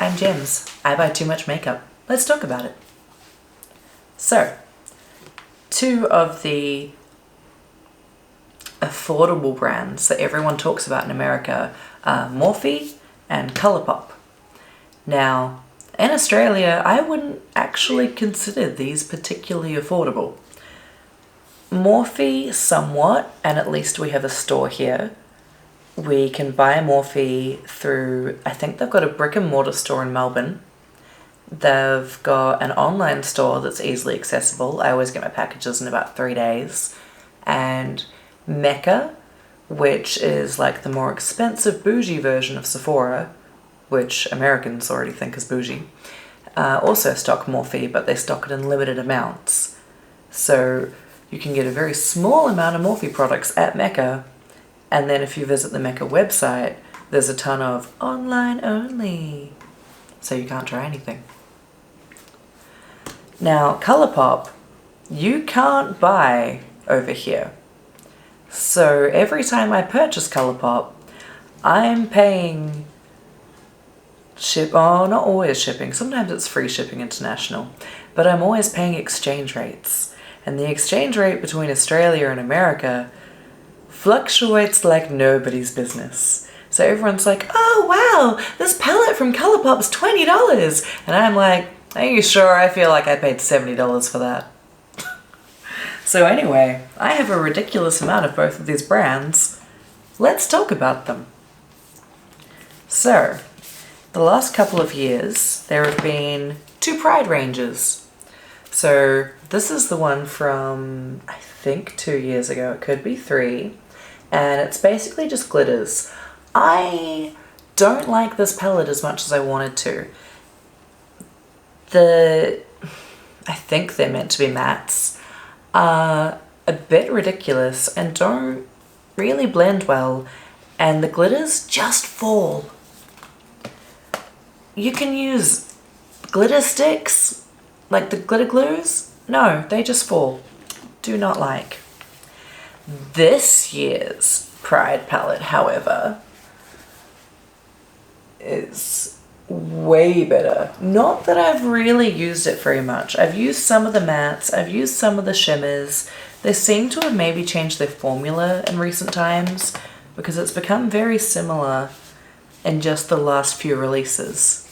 I'm Gems. I buy too much makeup. Let's talk about it. So, two of the affordable brands that everyone talks about in America are Morphe and Colourpop. Now, in Australia, I wouldn't actually consider these particularly affordable. Morphe somewhat, and at least we have a store here. We can buy Morphe through, I think they've got a brick and mortar store in Melbourne. They've got an online store that's easily accessible. I always get my packages in about 3 days. And Mecca, which is like the more expensive bougie version of Sephora, which Americans already think is bougie, also stock Morphe, but they stock it in limited amounts. So you can get a very small amount of Morphe products at Mecca, and then if you visit the Mecca website, there's a ton of online only, so you can't try anything. Now, Colourpop, you can't buy over here. So every time I purchase Colourpop, I'm paying not always shipping. Sometimes it's free shipping international, but I'm always paying exchange rates. And the exchange rate between Australia and America fluctuates like nobody's business. So everyone's like, oh wow, this palette from Colourpop's $20. And I'm like, are you sure? I feel like I paid $70 for that. So anyway, I have a ridiculous amount of both of these brands. Let's talk about them. So, the last couple of years, there have been 2 Pride ranges. So this is the one from, I think 2 years ago, it could be 3. And it's basically just glitters. I don't like this palette as much as I wanted to. I think they're meant to be mattes, are a bit ridiculous and don't really blend well, and the glitters just fall. You can use glitter sticks, like the glitter glues. No, they just fall. Do not like. This year's Pride palette, however, is way better. Not that I've really used it very much. I've used some of the mattes, I've used some of the shimmers. They seem to have maybe changed their formula in recent times because it's become very similar in just the last few releases.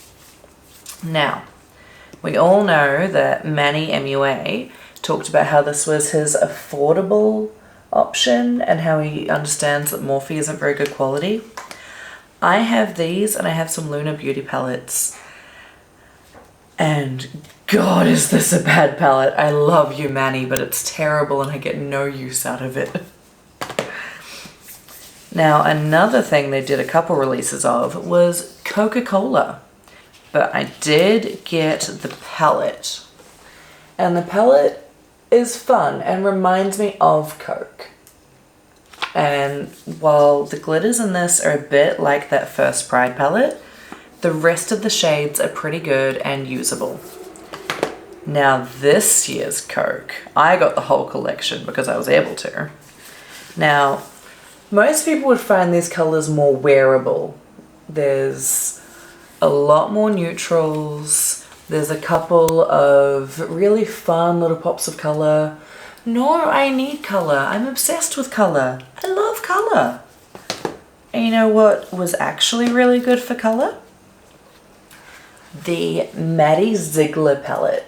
Now, we all know that Maddie MUA talked about how this was his affordable option and how he understands that Morphe isn't very good quality. I have these and I have some Lunar Beauty palettes. And God, is this a bad palette. I love you, Maddie, but it's terrible and I get no use out of it. Now, another thing they did a couple releases of was Coca-Cola. But I did get the palette. And the palette is fun and reminds me of Coke. And while the glitters in this are a bit like that first Pride palette, the rest of the shades are pretty good and usable. Now this year's Coke, I got the whole collection because I was able to. Now, most people would find these colors more wearable. There's a lot more neutrals. There's a couple of really fun little pops of color. No, I need color. I'm obsessed with color. I love color. And you know what was actually really good for color? The Maddie Ziegler palette.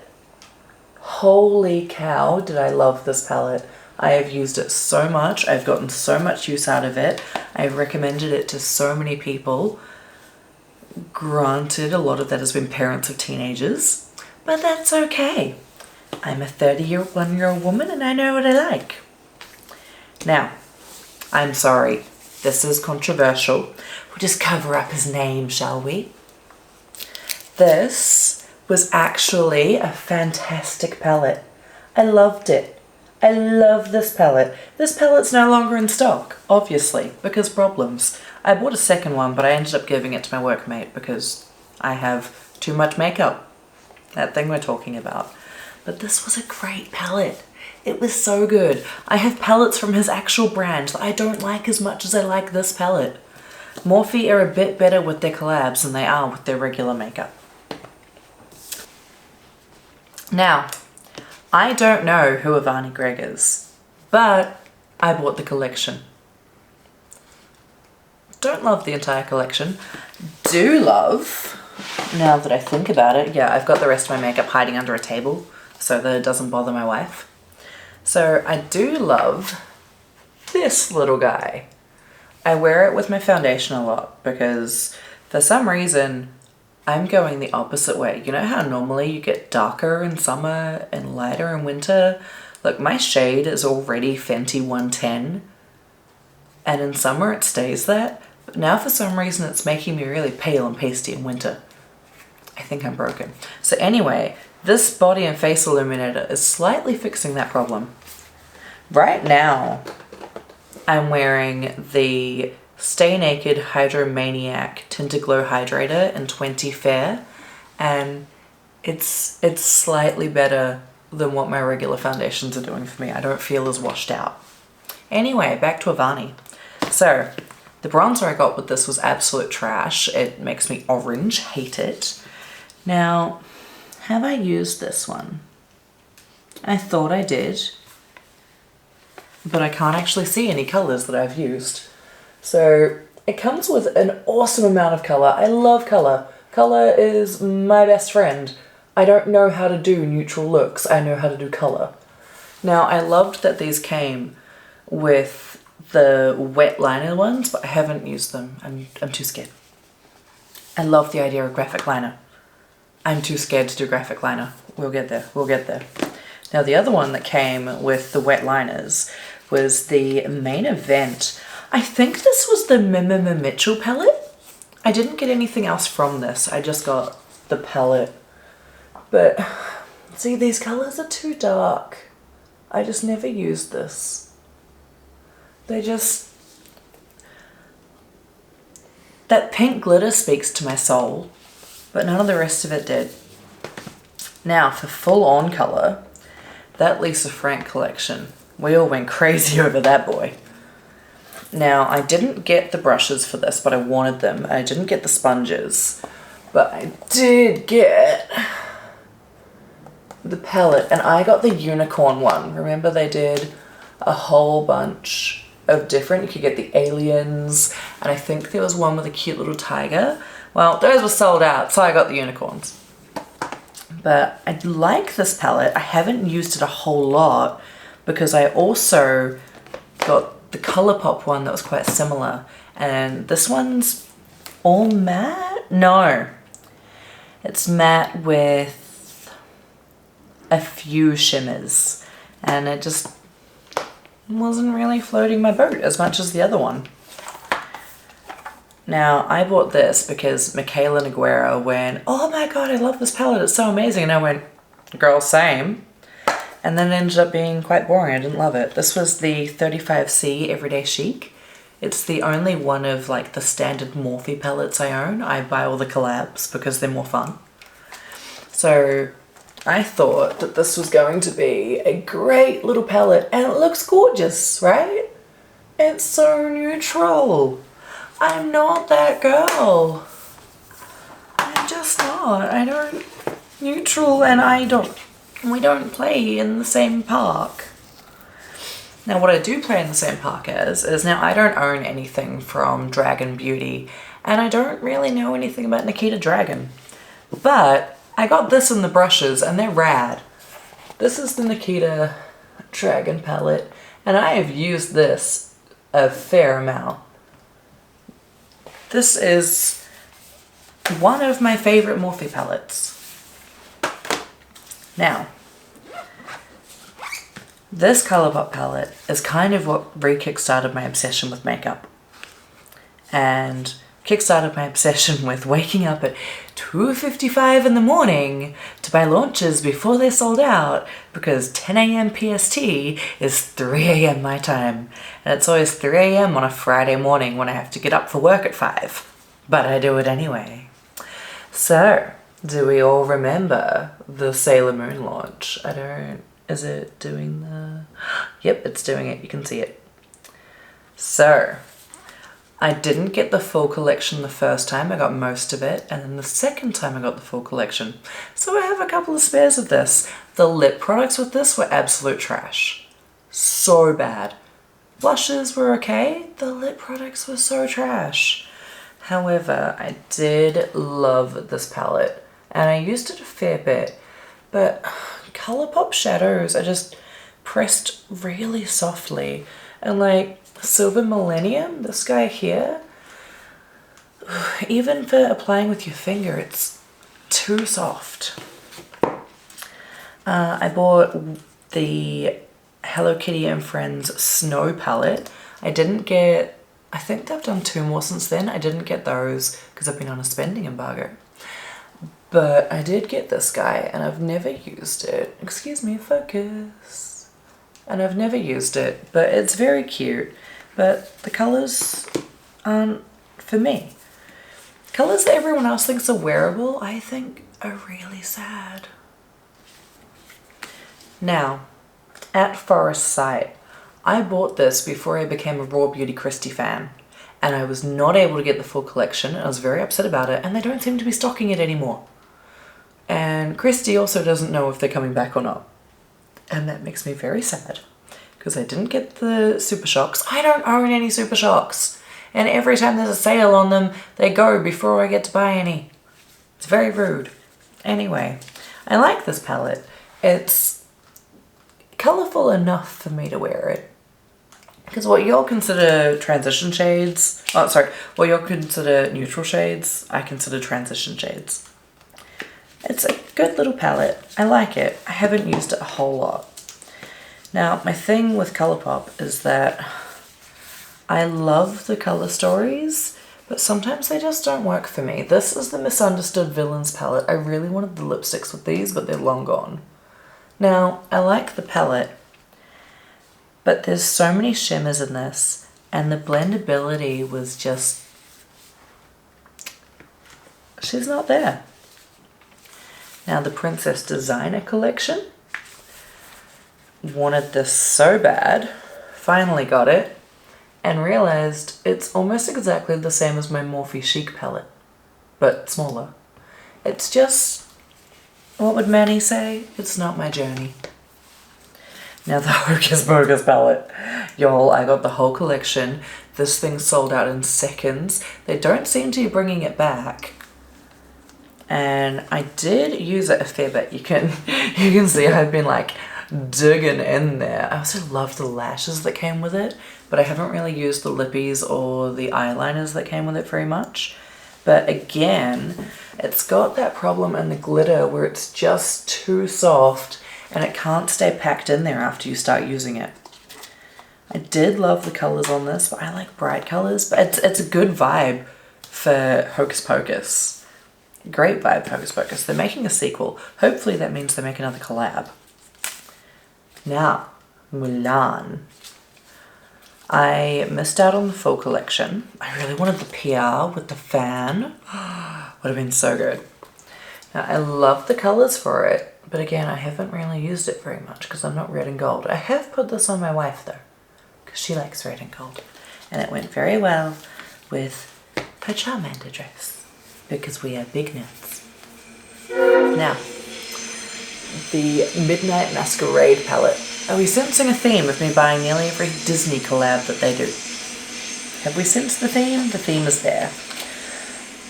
Holy cow, did I love this palette. I have used it so much. I've gotten so much use out of it. I've recommended it to so many people. Granted, a lot of that has been parents of teenagers, but that's okay. I'm a 31-year-old woman and I know what I like. Now, I'm sorry, this is controversial. We'll just cover up his name, shall we? This was actually a fantastic palette. I loved it. I love this palette. This palette's no longer in stock, obviously, because problems. I bought a second one, but I ended up giving it to my workmate because I have too much makeup. That thing we're talking about. But this was a great palette. It was so good. I have palettes from his actual brand that I don't like as much as I like this palette. Morphe are a bit better with their collabs than they are with their regular makeup. Now, I don't know who Avani Gregg is, but I bought the collection. Don't love the entire collection. Do love, now that I think about it, yeah, I've got the rest of my makeup hiding under a table so that it doesn't bother my wife. So I do love this little guy. I wear it with my foundation a lot because for some reason I'm going the opposite way. You know how normally you get darker in summer and lighter in winter? Look, my shade is already Fenty 110 and in summer it stays that, but now for some reason it's making me really pale and pasty in winter. I think I'm broken. So anyway, this body and face illuminator is slightly fixing that problem. Right now, I'm wearing the Stay Naked Hydromaniac Tinted Glow Hydrator in 20 Fair, and it's slightly better than what my regular foundations are doing for me. I don't feel as washed out. Anyway, back to Avani. So, the bronzer I got with this was absolute trash. It makes me orange, hate it. Now, have I used this one? I thought I did, but I can't actually see any colors that I've used. So it comes with an awesome amount of color. I love color. Color is my best friend. I don't know how to do neutral looks. I know how to do color. Now, I loved that these came with the wet liner ones, but I haven't used them. I'm too scared. I love the idea of graphic liner. I'm too scared to do graphic liner. We'll get there. We'll get there. Now, the other one that came with the wet liners was the Main Event. I think this was the Mimima Mitchell palette. I didn't get anything else from this. I just got the palette. But, see, these colors are too dark. I just never used this. They just... That pink glitter speaks to my soul, but none of the rest of it did. Now, for full-on color, that Lisa Frank collection. We all went crazy over that boy. Now, I didn't get the brushes for this, but I wanted them. I didn't get the sponges, but I did get the palette, and I got the unicorn one. Remember they did a whole bunch of different, you could get the aliens, and I think there was one with a cute little tiger. Well, those were sold out, so I got the unicorns. But I like this palette. I haven't used it a whole lot because I also got the Colourpop one that was quite similar. And this one's all matte? No. It's matte with a few shimmers. And it just wasn't really floating my boat as much as the other one. Now, I bought this because Michaela Noguera went, oh my god, I love this palette, it's so amazing. And I went, girl, same. And then it ended up being quite boring, I didn't love it. This was the 35C Everyday Chic. It's the only one of like the standard Morphe palettes I own. I buy all the collabs because they're more fun. So I thought that this was going to be a great little palette, and it looks gorgeous, right? It's so neutral. I'm not that girl. I'm just not. I don't... Neutral and I don't... We don't play in the same park. Now what I do play in the same park as is now I don't own anything from Dragon Beauty, and I don't really know anything about Nikita Dragon. But I got this in the brushes and they're rad. This is the Nikita Dragon palette, and I have used this a fair amount. This is one of my favorite Morphe palettes. Now, this Colourpop palette is kind of what re-kickstarted my obsession with makeup. And kickstarted my obsession with waking up at 2:55 in the morning to buy launches before they're sold out, because 10 AM PST is 3 AM my time. And it's always 3 AM on a Friday morning when I have to get up for work at 5. But I do it anyway. So, do we all remember the Sailor Moon launch? I don't... Is it doing the... Yep, it's doing it. You can see it. So, I didn't get the full collection the first time, I got most of it, and then the second time I got the full collection. So I have a couple of spares of this. The lip products with this were absolute trash. So bad. Blushes were okay, the lip products were so trash. However, I did love this palette, and I used it a fair bit, but Colourpop shadows I just pressed really softly, and like Silver Millennium, this guy here, even for applying with your finger, it's too soft. I bought the Hello Kitty and Friends Snow palette. I didn't get, I think they've done 2 more since then. I didn't get those because I've been on a spending embargo. But I did get this guy and I've never used it. Excuse me, focus. And I've never used it, but it's very cute. But the colours aren't for me. Colours that everyone else thinks are wearable, I think are really sad. Now, at Forest Sight, I bought this before I became a Raw Beauty Christie fan. And I was not able to get the full collection, and I was very upset about it, and they don't seem to be stocking it anymore. And Christie also doesn't know if they're coming back or not. And that makes me very sad, because I didn't get the Super Shocks. I don't own any Super Shocks. And every time there's a sale on them, they go before I get to buy any. It's very rude. Anyway, I like this palette. It's colourful enough for me to wear it. Because what you'll consider transition shades, what you'll consider neutral shades, I consider transition shades. It's a good little palette. I like it. I haven't used it a whole lot. Now, my thing with Colourpop is that I love the colour stories, but sometimes they just don't work for me. This is the Misunderstood Villains palette. I really wanted the lipsticks with these, but they're long gone. Now, I like the palette, but there's so many shimmers in this, and the blendability was just, she's not there. Now the Princess Designer collection, wanted this so bad, finally got it, and realized it's almost exactly the same as my Morphe Chic palette, but smaller. It's just, what would Maddie say? It's not my journey. Now the Hocus Pocus palette. Y'all, I got the whole collection. This thing sold out in seconds. They don't seem to be bringing it back. And I did use it a fair bit. You can see I've been like digging in there. I also love the lashes that came with it, but I haven't really used the lippies or the eyeliners that came with it very much. But again, it's got that problem in the glitter where it's just too soft and it can't stay packed in there after you start using it. I did love the colours on this, but I like bright colours. But it's a good vibe for Hocus Pocus. Great vibe, Hocus Pocus. They're making a sequel. Hopefully that means they make another collab. Now, Mulan. I missed out on the full collection. I really wanted the PR with the fan. Would have been so good. Now, I love the colours for it. But again, I haven't really used it very much because I'm not red and gold. I have put this on my wife though, because she likes red and gold. And it went very well with her Charmander dress, because we are big nuts. Now, the Midnight Masquerade palette. Are we sensing a theme of me buying nearly every Disney collab that they do? Have we sensed the theme? The theme is there.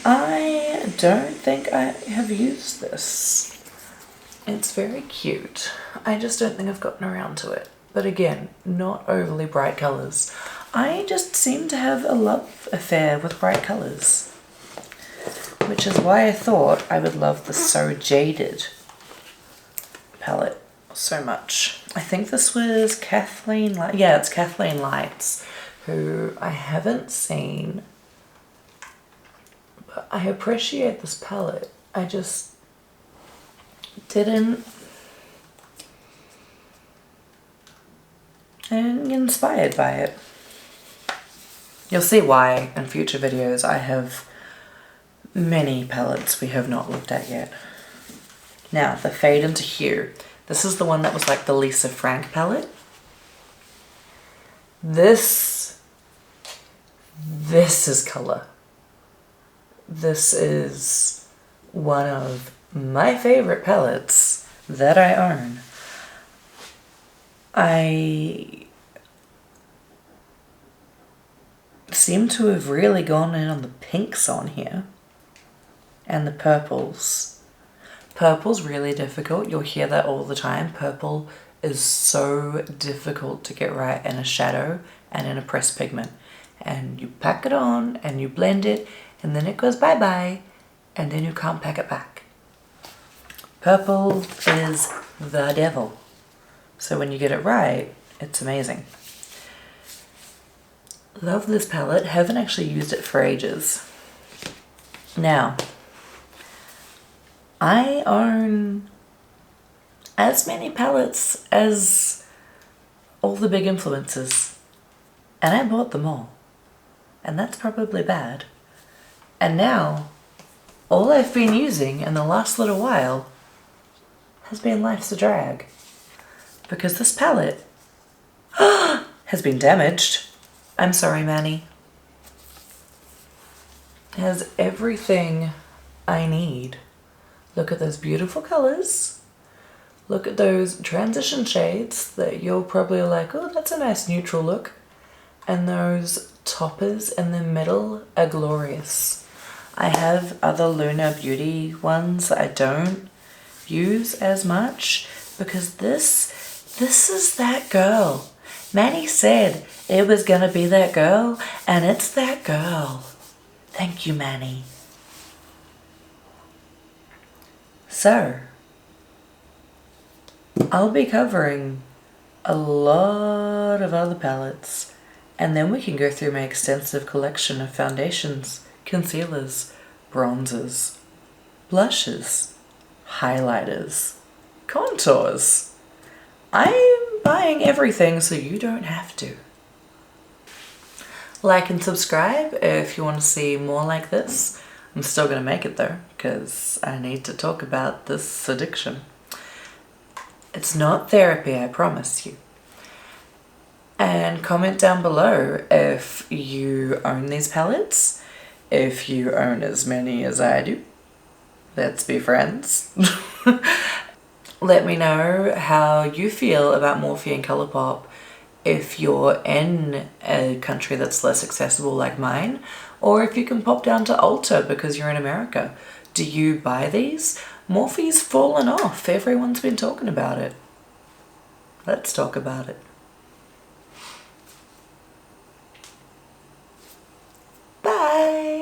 I don't think I have used this. It's very cute. I just don't think I've gotten around to it. But again, not overly bright colours. I just seem to have a love affair with bright colours. Which is why I thought I would love the So Jaded palette so much. I think this was Kathleen Lights. Yeah, it's Kathleen Lights, who I haven't seen. But I appreciate this palette. I just didn't get inspired by it. You'll see why in future videos. I have many palettes we have not looked at yet. Now, the Fade into Hue. This is the one that was like the Lisa Frank palette. This This is colour. This is one of my favourite palettes that I own. I seem to have really gone in on the pinks on here and the purples. Purple's really difficult. You'll hear that all the time. Purple is so difficult to get right in a shadow and in a pressed pigment. And you pack it on and you blend it and then it goes bye-bye and then you can't pack it back. Purple is the devil. So when you get it right, it's amazing. Love this palette. Haven't actually used it for ages. Now, I own as many palettes as all the big influencers. And I bought them all. And that's probably bad. And now, all I've been using in the last little while has been Life's a Drag. Because this palette has been damaged. I'm sorry, Maddie. It has everything I need. Look at those beautiful colors. Look at those transition shades that you'll probably like, oh, that's a nice neutral look. And those toppers in the middle are glorious. I have other Lunar Beauty ones that I don't use as much because this is that girl. Maddie said it was gonna be that girl, and it's that girl. Thank you, Maddie. So, I'll be covering a lot of other palettes, and then we can go through my extensive collection of foundations, concealers, bronzers, blushes, highlighters, contours. I'm buying everything so you don't have to. Like and subscribe if you want to see more like this. I'm still going to make it though, because I need to talk about this addiction. It's not therapy, I promise you. And comment down below if you own these palettes, if you own as many as I do. Let's be friends. Let me know how you feel about Morphe and Colourpop if you're in a country that's less accessible like mine, or if you can pop down to Ulta because you're in America. Do you buy these? Morphe's fallen off. Everyone's been talking about it. Let's talk about it. Bye!